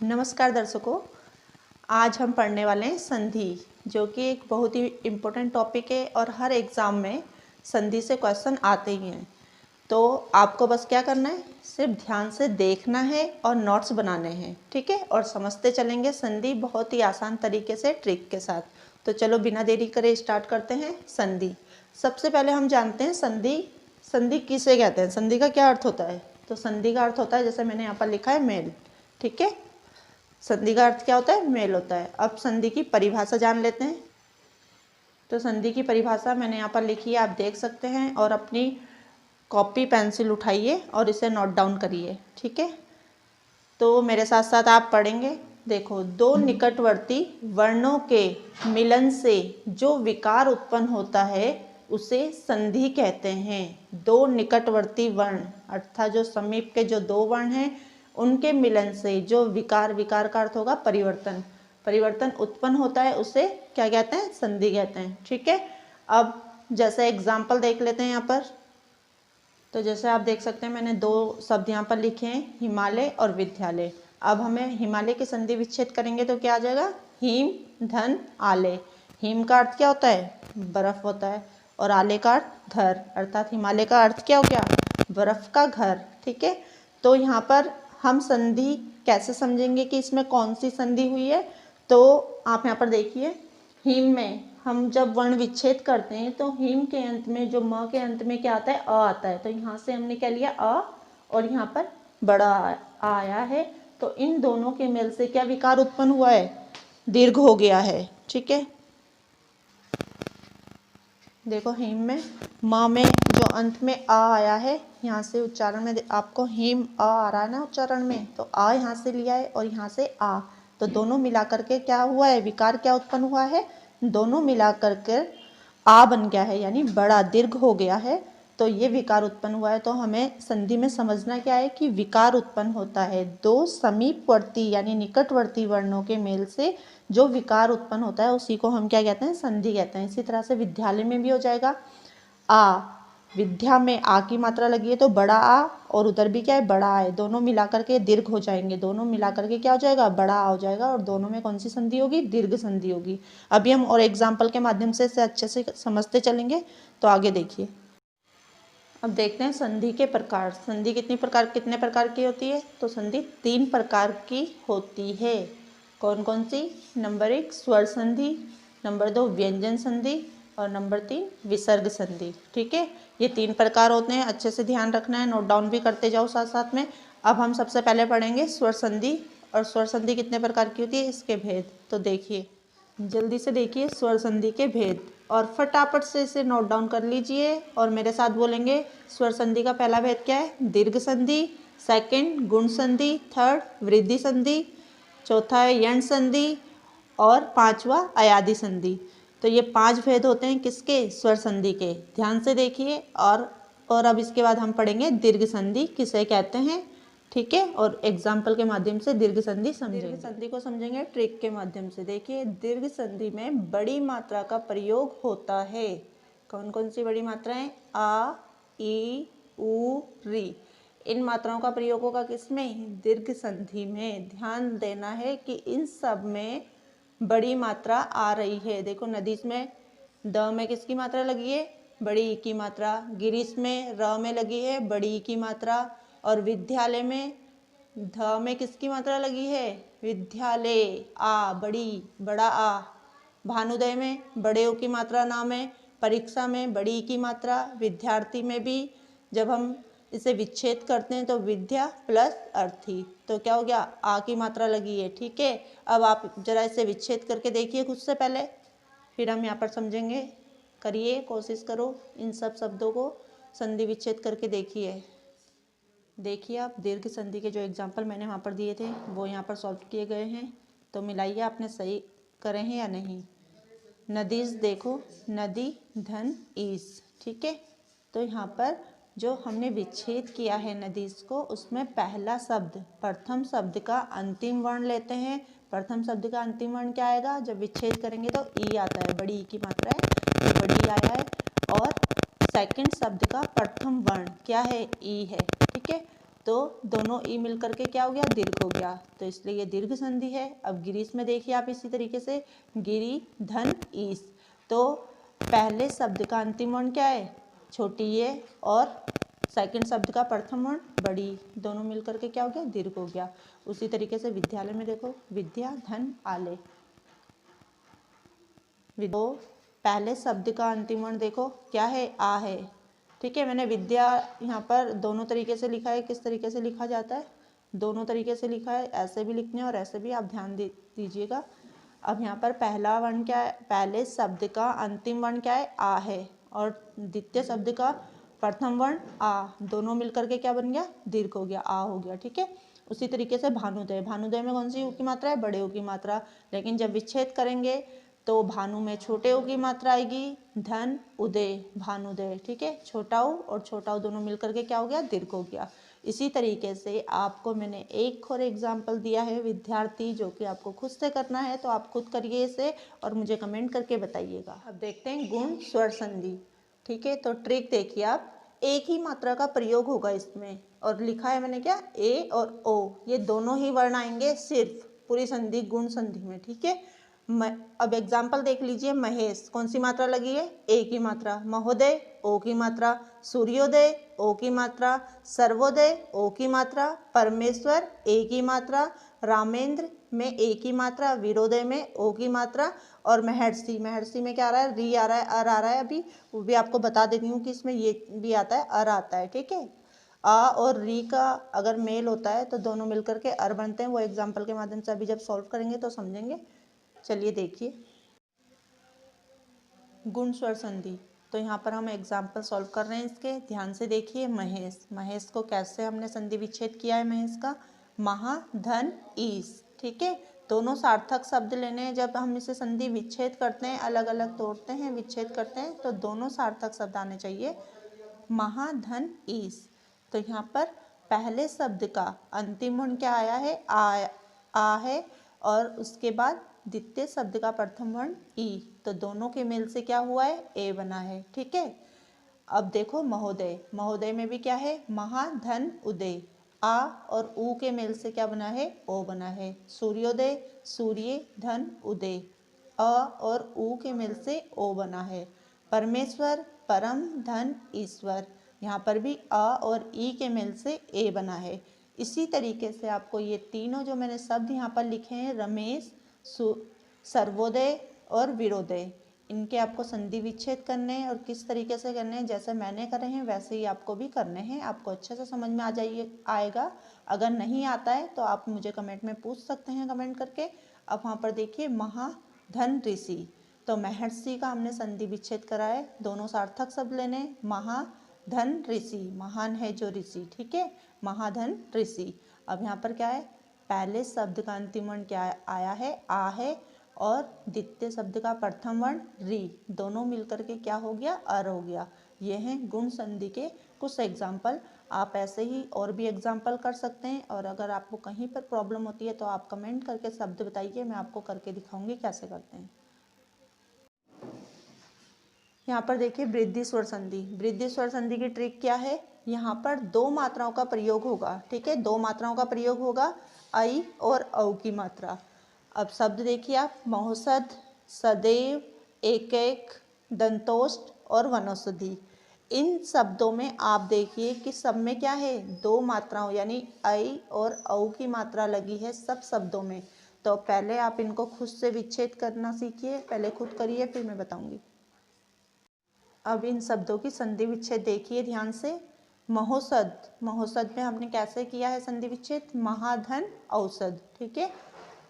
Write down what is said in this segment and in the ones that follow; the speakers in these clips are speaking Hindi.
नमस्कार दर्शकों, आज हम पढ़ने वाले हैं संधि, जो कि एक बहुत ही इम्पोर्टेंट टॉपिक है और हर एग्ज़ाम में संधि से क्वेश्चन आते ही हैं। तो आपको बस क्या करना है, सिर्फ ध्यान से देखना है और नोट्स बनाने हैं, ठीक है। और समझते चलेंगे संधि बहुत ही आसान तरीके से ट्रिक के साथ। तो चलो बिना देरी करे स्टार्ट करते हैं संधि। सबसे पहले हम जानते हैं संधि किसे कहते हैं, संधि का क्या अर्थ होता है। तो संधि का अर्थ होता है, जैसे मैंने यहाँ पर लिखा है, मेल, ठीक है। संधि का अर्थ क्या होता है, मेल होता है। अब संधि की परिभाषा जान लेते हैं। तो संधि की परिभाषा मैंने यहाँ पर लिखी है, आप देख सकते हैं, और अपनी कॉपी पेंसिल उठाइए और इसे नोट डाउन करिए, ठीक है। तो मेरे साथ साथ आप पढ़ेंगे। देखो, दो निकटवर्ती वर्णों के मिलन से जो विकार उत्पन्न होता है उसे संधि कहते हैं। दो निकटवर्ती वर्ण अर्थात जो समीप के जो दो वर्ण हैं उनके मिलन से जो विकार का अर्थ होगा परिवर्तन उत्पन्न होता है उसे क्या कहते हैं, संधि कहते हैं, ठीक है। अब जैसे एग्जाम्पल देख लेते हैं यहाँ पर। तो जैसे आप देख सकते हैं, मैंने दो शब्द यहाँ पर लिखे हैं, हिमालय और विद्यालय। अब हमें हिमालय की संधि विच्छेद करेंगे तो क्या आ जाएगा, हिम धन आलय। हिम का अर्थ क्या होता है, बर्फ होता है, और आलय का अर्थ घर, अर्थात हिमालय का अर्थ क्या हो गया, बर्फ का घर, ठीक है। तो यहाँ पर हम संधि कैसे समझेंगे कि इसमें कौन सी संधि हुई है। तो आप यहाँ पर देखिए, हिम में हम जब वर्ण विच्छेद करते हैं तो हिम के अंत में जो म के अंत में क्या आता है, अ आता है। तो यहाँ से हमने क्या लिया, अ, और यहाँ पर बड़ा आ आया है। तो इन दोनों के मेल से क्या विकार उत्पन्न हुआ है, दीर्घ हो गया है, ठीक है। देखो, हिम में म में जो अंत में आ आया है, यहाँ से उच्चारण में आपको हिम आ रहा है ना उच्चारण में, तो आ यहाँ से लिया है और यहाँ से आ, तो दोनों मिला करके क्या हुआ है, विकार क्या उत्पन्न हुआ है, दोनों मिला करके आ बन गया है, यानी बड़ा दीर्घ हो गया है। तो ये विकार उत्पन्न हुआ है। तो हमें संधि में समझना क्या है कि विकार उत्पन्न होता है दो समीपवर्ती यानी निकटवर्ती वर्णों के मेल से जो विकार उत्पन्न होता है उसी को हम क्या कहते हैं, संधि कहते हैं। इसी तरह से विद्यालय में भी हो जाएगा, आ, विद्या में आ की मात्रा लगी है तो बड़ा आ, और उधर भी क्या है, बड़ा आ है, दोनों मिलाकर के दीर्घ हो जाएंगे, दोनों मिलाकर के क्या हो जाएगा, बड़ा आ हो जाएगा, और दोनों में कौन सी संधि होगी, दीर्घ संधि होगी। अभी हम और एग्जाम्पल के माध्यम से इसे अच्छे से समझते चलेंगे। तो आगे देखिए, अब देखते हैं संधि के प्रकार। संधि कितने प्रकार की होती है। तो संधि 3 प्रकार की होती है। कौन कौन सी, नंबर 1 स्वर संधि, नंबर 2 व्यंजन संधि, और नंबर 3 विसर्ग संधि, ठीक है। ये 3 प्रकार होते हैं, अच्छे से ध्यान रखना है, नोट डाउन भी करते जाओ साथ साथ में। अब हम सबसे पहले पढ़ेंगे स्वर संधि, और स्वर संधि कितने प्रकार की होती है, इसके भेद। तो देखिए, जल्दी से देखिए स्वर संधि के भेद, और फटाफट से इसे नोट डाउन कर लीजिए और मेरे साथ बोलेंगे। स्वर संधि का पहला भेद क्या है, दीर्घ संधि, सेकंड गुण संधि, थर्ड वृद्धि संधि, चौथा है यण संधि, और पांचवा अयादि संधि। तो ये 5 भेद होते हैं किसके, स्वर संधि के। ध्यान से देखिए। और अब इसके बाद हम पढ़ेंगे दीर्घ संधि किसे कहते हैं, ठीक है, और एग्जाम्पल के माध्यम से दीर्घ संधि समझेंगे। दीर्घ संधि को समझेंगे ट्रिक के माध्यम से। देखिए, दीर्घ संधि में बड़ी मात्रा का प्रयोग होता है। कौन कौन सी बड़ी मात्राएं, आ, ई, उ, री, इन मात्राओं का प्रयोग होगा किसमें, दीर्घ संधि में। ध्यान देना है कि इन सब में बड़ी मात्रा आ रही है। देखो, नदीस में द में किसकी मात्रा लगी है, बड़ी ई की मात्रा, गिरीश में र में लगी है बड़ी ई की मात्रा, और विद्यालय में ध में किसकी मात्रा लगी है, विद्यालय, आ बड़ा आ, भानुदय में बड़े ओ की मात्रा नाम है, परीक्षा में बड़ी ई की मात्रा, विद्यार्थी में भी जब हम इसे विच्छेद करते हैं तो विद्या प्लस अर्थी, तो क्या हो गया, आ की मात्रा लगी है, ठीक है। अब आप जरा इसे विच्छेद करके देखिए खुद से पहले, फिर हम यहाँ पर समझेंगे। करिए, कोशिश करो, इन सब शब्दों को संधि विच्छेद करके देखिए। देखिए, आप दीर्घ संधि के जो एग्जाम्पल मैंने वहाँ पर दिए थे वो यहाँ पर सॉल्व किए गए हैं। तो मिलाइए आपने सही करे हैं या नहीं। नदीस, देखो, नदी धन ईस, ठीक है। तो यहाँ पर जो हमने विच्छेद किया है नदीस को, उसमें पहला शब्द प्रथम शब्द का अंतिम वर्ण लेते हैं। प्रथम शब्द का अंतिम वर्ण क्या आएगा, जब विच्छेद करेंगे तो ई आता है, बड़ी ई की मात्रा है, तो बड़ी आया है। और सेकंड शब्द का प्रथम वर्ण क्या है, ई है, ठीक है। तो दोनों ई मिल करके क्या हो गया, दीर्घ हो गया, तो इसलिए ये दीर्घ संधि है। अब गिरीश में देखिए आप इसी तरीके से, गिरी धन ईश, तो पहले शब्द का अंतिम वर्ण क्या है, छोटी ये, और सेकंड शब्द का प्रथम वर्ण बड़ी, दोनों मिल करके क्या हो गया, दीर्घ हो गया। उसी तरीके से विद्यालय में देखो, विद्या धन आलय, तो पहले शब्द का अंतिम वर्ण देखो क्या है, आ है। ठीक है, मैंने विद्या यहाँ पर दोनों तरीके से लिखा है। किस तरीके से लिखा जाता है, दोनों तरीके से लिखा है, ऐसे भी लिखने और ऐसे भी, आप ध्यान दीजिएगा। अब यहाँ पर पहला वर्ण क्या है, पहले शब्द का अंतिम वर्ण क्या है, आ है, और द्वितीय शब्द का प्रथम वर्ण आ, दोनों मिलकर के क्या बन गया, दीर्घ हो गया, आ हो गया। ठीक है, उसी तरीके से भानुदय, भानुदय में कौन सी ऊ की मात्रा है, बड़े ऊ की मात्रा, लेकिन जब विच्छेद करेंगे तो भानु में छोटे ऊ की मात्रा आएगी, धन उदय, भानुदय। ठीक है, छोटा ऊ और छोटा ऊ दोनों मिलकर के क्या हो गया, दीर्घ हो गया। इसी तरीके से आपको मैंने एक और एग्जाम्पल दिया है विद्यार्थी, जो कि आपको खुद से करना है, तो आप खुद करिए इसे और मुझे कमेंट करके बताइएगा। अब देखते हैं गुण स्वर संधि। ठीक है, तो ट्रिक देखिए आप, एक ही मात्रा का प्रयोग होगा इसमें, और लिखा है मैंने क्या, ए और ओ, ये दोनों ही वर्ण आएंगे सिर्फ पूरी संधि गुण संधि में। ठीक है, अब एग्जाम्पल देख लीजिए, महेश, कौन सी मात्रा लगी है, ए की मात्रा, महोदय ओ की मात्रा, सूर्योदय ओ की मात्रा, सर्वोदय ओ की मात्रा, परमेश्वर ए की मात्रा, रामेंद्र में ए की मात्रा, वीरोदय में ओ की मात्रा, और महर्षि, महर्षि में क्या आ रहा है, री आ रहा है, अर आ रहा है। अभी वो भी आपको बता देती हूँ कि इसमें ये भी आता है, अर आता है। ठीक है, आ और री का अगर मेल होता है तो दोनों मिलकर के अर बनते हैं, वो एग्जाम्पल के माध्यम से अभी जब सॉल्व करेंगे तो समझेंगे। चलिए देखिए, गुण स्वर संधि, तो यहाँ पर हम एग्जाम्पल सॉल्व कर रहे हैं इसके, ध्यान से देखिए। महेश, महेश को कैसे हमने संधि विच्छेद किया है, महेश का, महा धन ईश। ठीक है, दोनों सार्थक शब्द लेने हैं, जब हम इसे संधि विच्छेद करते हैं, अलग अलग तोड़ते हैं, विच्छेद करते हैं, तो दोनों सार्थक शब्द आने चाहिए, महा धन ईश। तो यहाँ पर पहले शब्द का अंतिम वर्ण क्या आया है, आ है, और उसके बाद द्वितीय शब्द का प्रथम वर्ण ई, तो दोनों के मेल से क्या हुआ है, ए बना है। ठीक है, अब देखो महोदय, महोदय में भी क्या है, महा धन उदय, आ और ऊ के मेल से क्या बना है, ओ बना है। सूर्योदय, सूर्य धन उदय, अ और ऊ के मेल से ओ बना है। परमेश्वर, परम धन ईश्वर, यहाँ पर भी अ और ई के मेल से ए बना है। इसी तरीके से आपको ये तीनों जो मैंने शब्द यहाँ पर लिखे हैं, रमेश, सर्वोदय और वीरोदय, इनके आपको संधि विच्छेद करने हैं, और किस तरीके से करने हैं, जैसे मैंने करे हैं वैसे ही आपको भी करने हैं। आपको अच्छे से समझ में आएगा। अगर नहीं आता है तो आप मुझे कमेंट में पूछ सकते हैं, कमेंट करके। अब वहाँ पर देखिए, महाधन ऋषि, तो महर्षि का हमने संधि विच्छेद करा है, दोनों सार्थक शब्द लेने, महाधन ऋषि, महान है जो ऋषि। ठीक है, महाधन ऋषि। अब यहाँ पर क्या है, पहले शब्द का अंतिम वर्ण क्या आया है, आ है, और द्वितीय शब्द का प्रथम वर्ण री, दोनों मिलकर के क्या हो गया, अर हो गया। ये हैं गुण संधि के कुछ एग्जाम्पल। आप ऐसे ही और भी एग्जाम्पल कर सकते हैं, और अगर आपको कहीं पर प्रॉब्लम होती है तो आप कमेंट करके शब्द बताइए, मैं आपको करके दिखाऊंगी कैसे करते हैं। यहाँ पर देखिए, वृद्धि स्वर संधि, वृद्धि स्वर संधि की ट्रिक क्या है, यहाँ पर दो मात्राओं का प्रयोग होगा। ठीक है, दो मात्राओं का प्रयोग होगा, आई और औ की मात्रा। अब शब्द देखिए आप, महोषध, सदैव, एक एक, दंतोष्ट और वनौषधि। इन शब्दों में आप देखिए कि सब में क्या है, दो मात्राओं यानी आई और औ की मात्रा लगी है सब शब्दों में। तो पहले आप इनको खुद से विच्छेद करना सीखिए, पहले खुद करिए फिर मैं बताऊंगी। अब इन शब्दों की संधि विच्छेद देखिए ध्यान से। महोषध, महोषध में हमने कैसे किया है संधि विच्छेद, महाधन औषध। ठीक है,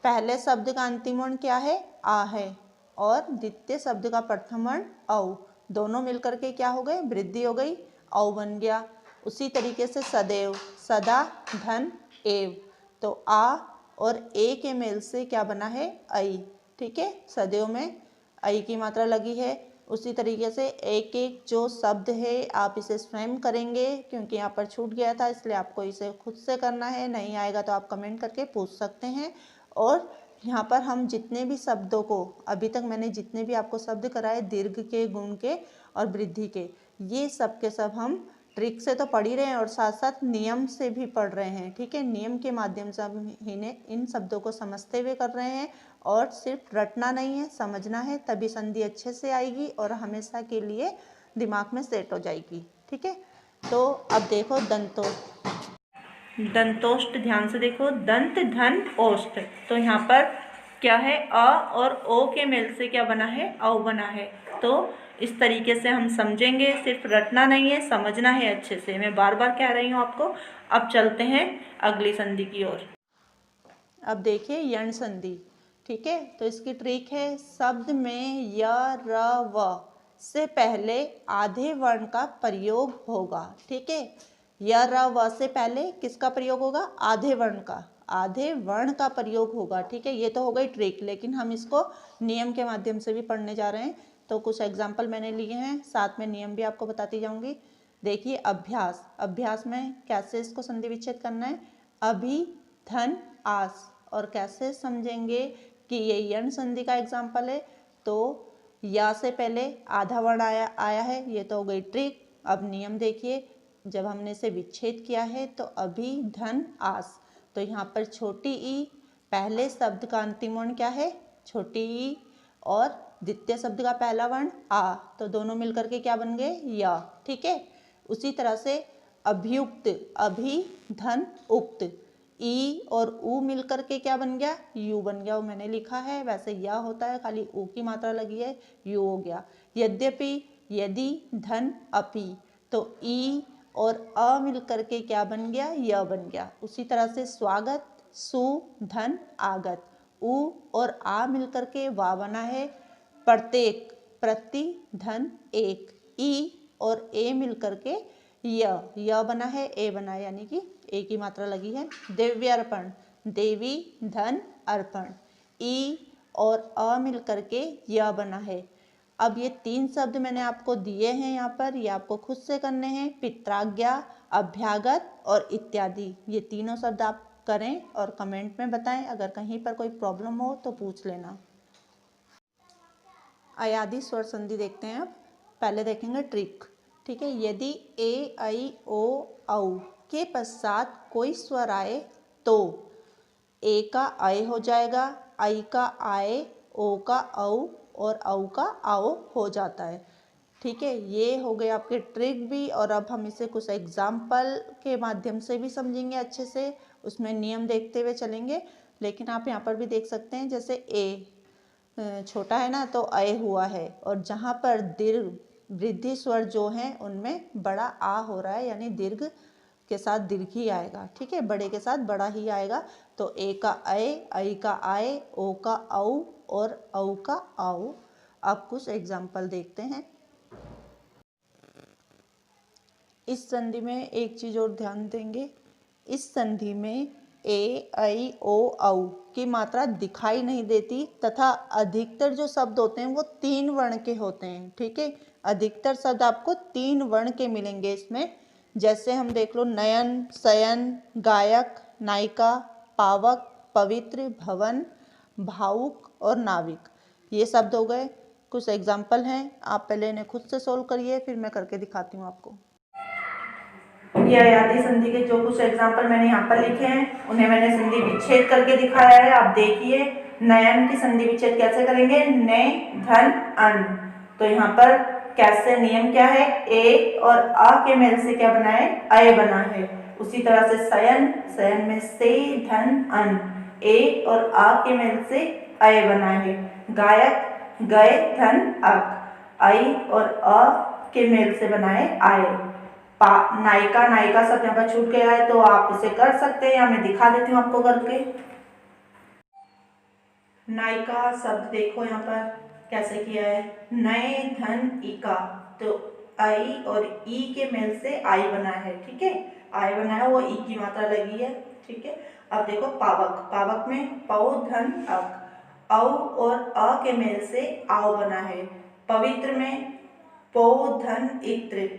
पहले शब्द का अंतिम वर्ण क्या है, आ है, और द्वितीय शब्द का प्रथम वर्ण औ, दोनों मिलकर के क्या हो गए, वृद्धि हो गई, औ बन गया। उसी तरीके से सदैव, सदा धन एव, तो आ और ए के मेल से क्या बना है, ऐ। ठीक है, सदैव में ऐ की मात्रा लगी है। उसी तरीके से एक एक जो शब्द है आप इसे स्वयं करेंगे, क्योंकि यहाँ पर छूट गया था इसलिए आपको इसे खुद से करना है। नहीं आएगा तो आप कमेंट करके पूछ सकते हैं। और यहाँ पर हम जितने भी शब्दों को, अभी तक मैंने जितने भी आपको शब्द कराए दीर्घ के, गुण के और वृद्धि के, ये सब के सब हम ट्रिक से तो पढ़ ही रहे हैं और साथ साथ नियम से भी पढ़ रहे हैं, ठीक है। नियम के माध्यम से हम इन्हें इन शब्दों को समझते हुए कर रहे हैं और सिर्फ रटना नहीं है, समझना है, तभी संधि अच्छे से आएगी और हमेशा के लिए दिमाग में सेट हो जाएगी, ठीक है। तो अब देखो दंतोष्ट, ध्यान से देखो, दंत धन ओष्ठ। तो यहाँ पर क्या है, अ और ओ के मेल से क्या बना है, औ बना है। तो इस तरीके से हम समझेंगे, सिर्फ रटना नहीं है, समझना है अच्छे से। मैं बार बार कह रही हूँ आपको। अब चलते हैं अगली संधि की ओर। अब देखिए यण संधि, ठीक है। तो इसकी ट्रिक है, शब्द में य र व से पहले आधे वर्ण का प्रयोग होगा, ठीक है। य र व से पहले किसका प्रयोग होगा, आधे वर्ण का, आधे वर्ण का प्रयोग होगा, ठीक है। ये तो हो गई ट्रिक, लेकिन हम इसको नियम के माध्यम से भी पढ़ने जा रहे हैं। तो कुछ एग्जाम्पल मैंने लिए हैं, साथ में नियम भी आपको बताती जाऊंगी। देखिए अभ्यास, अभ्यास में कैसे इसको संधि विच्छेद करना है, अभि धन आस। और कैसे समझेंगे कि ये यण संधि का एग्जाम्पल है। तो या से पहले आधा वर्ण आया है, ये तो हो गई ट्रिक। अब नियम देखिए, जब हमने इसे विच्छेद किया है तो अभि धन आस, तो यहाँ पर छोटी ई, पहले शब्द का अंतिम वर्ण क्या है, छोटी ई, और द्वितीय शब्द का पहला वर्ण आ, तो दोनों मिलकर के क्या बन गए, या, ठीक है। उसी तरह से अभियुक्त, अभि धन उक्त, ई और ऊ मिलकर के क्या बन गया, यू बन गया। वो मैंने लिखा है, वैसे या होता है, खाली ऊ की मात्रा लगी है, यू हो गया। यद्यपि, यदि धन अपि, तो ई और अ मिलकर के क्या बन गया, य बन गया। उसी तरह से स्वागत, सु धन आगत, उ और आ मिलकर के वा बना है। प्रत्येक, प्रति धन एक, ई और ए मिलकर के य बना है, ए बना है, यानी कि ए की मात्रा लगी है। दिव्यार्पण, देवी धन अर्पण, ई और अ मिलकर के य बना है। अब ये तीन शब्द मैंने आपको दिए हैं यहाँ पर, ये आपको खुद से करने हैं, पित्राज्ञा, अभ्यागत और इत्यादि। ये तीनों शब्द आप करें और कमेंट में बताएं। अगर कहीं पर कोई प्रॉब्लम हो तो पूछ लेना। अयादि स्वर संधि देखते हैं। अब पहले देखेंगे ट्रिक, ठीक है। यदि ए ऐ ओ औ के पश्चात कोई स्वर आए तो ए का अय हो जाएगा, ऐ का आए, ओ का औ और औ का आओ हो जाता है, ठीक है। ये हो गए आपके ट्रिक भी। और अब हम इसे कुछ एग्जाम्पल के माध्यम से भी समझेंगे अच्छे से, उसमें नियम देखते हुए चलेंगे। लेकिन आप यहाँ पर भी देख सकते हैं, जैसे ए छोटा है ना, तो अय हुआ है, और जहाँ पर दीर्घ वृद्धि स्वर जो हैं उनमें बड़ा आ हो रहा है, यानी दीर्घ के साथ दीर्घ ही आएगा, ठीक है, बड़े के साथ बड़ा ही आएगा। तो ए का अय, ऐ का आए, ओ का औ और औ का आओ। अब कुछ एग्जाम्पल देखते हैं। इस संधि में एक चीज और ध्यान देंगे, इस संधि में ए ऐ ओ औ की मात्रा दिखाई नहीं देती, तथा अधिकतर जो शब्द होते हैं वो 3 वर्ण के होते हैं, ठीक है। अधिकतर शब्द आपको 3 वर्ण के मिलेंगे इसमें। जैसे हम देख लो, नयन, शयन, गायक, नायिका, पावक, पवित्र, भवन, भावुक और नाविक, ये शब्द हो गए। कुछ एग्जाम्पल हैं, आप पहले इन्हें खुद से सोल्व करिए, फिर मैं करके दिखाती हूँ आपको। ये अयादि संधि के जो कुछ एग्जाम्पल मैंने यहाँ पर लिखे हैं, उन्हें मैंने संधि विच्छेद करके दिखाया है। आप देखिए, नयन की संधि विच्छेद कैसे करेंगे, ने धन अन। तो यहाँ पर कैसे, नियम क्या है, ए और आ के मेल से क्या बना है, अय बना है। उसी तरह से शयन, शयन में से धन अन, ए और आ के मेल से अय बना है। गायक, गय धन अक, ऐ और अ के मेल से बना है आय। नायिका, नायिका सब यहाँ पर छूट गया है, तो आप इसे कर सकते हैं, या मैं दिखा देती हूँ आपको करके। नायिका शब्द देखो यहाँ पर कैसे किया है, नए धन इका, तो आई और ई के मेल से आई बना है, ठीक है। आई बना है, वो ई की मात्रा लगी है, ठीक है। अब देखो पावक, पावक में पौ धन अक, औ और अ के मेल से आओ बना है। पवित्र में पौ धन इत्र,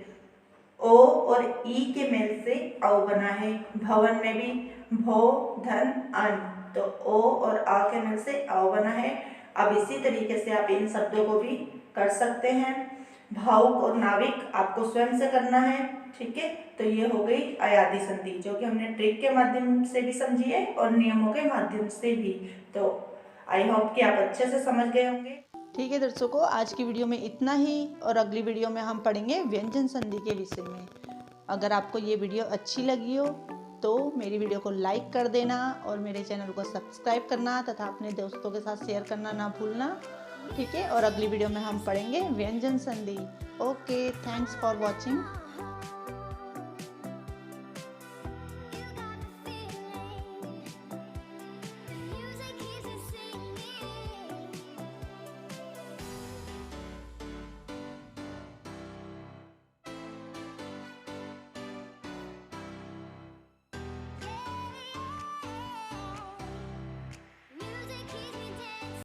ओ और ई के मेल से औ बना है। भवन में भी भो धन अन, तो ओ और आ के मेल से औ बना है। अब इसी तरीके से आप इन शब्दों को भी कर सकते हैं। भावुक और नाविक आपको स्वयं से करना है। ठीक है, तो ये हो गई अयादी संधि, जो कि हमने ट्रिक के माध्यम से भी समझी है और नियमों के माध्यम से भी। तो आई होप कि आप अच्छे से समझ गए होंगे। ठीक है दर्शकों, आज की वीडियो में इतना ही, और अगली वीडियो में हम पढ़ेंगे व्यंजन संधि के विषय में। अगर आपको ये वीडियो अच्छी लगी हो तो मेरी वीडियो को लाइक कर देना और मेरे चैनल को सब्सक्राइब करना तथा अपने दोस्तों के साथ शेयर करना ना भूलना। ठीक है, और अगली वीडियो में हम पढ़ेंगे व्यंजन संधि। Okay, thanks for watching.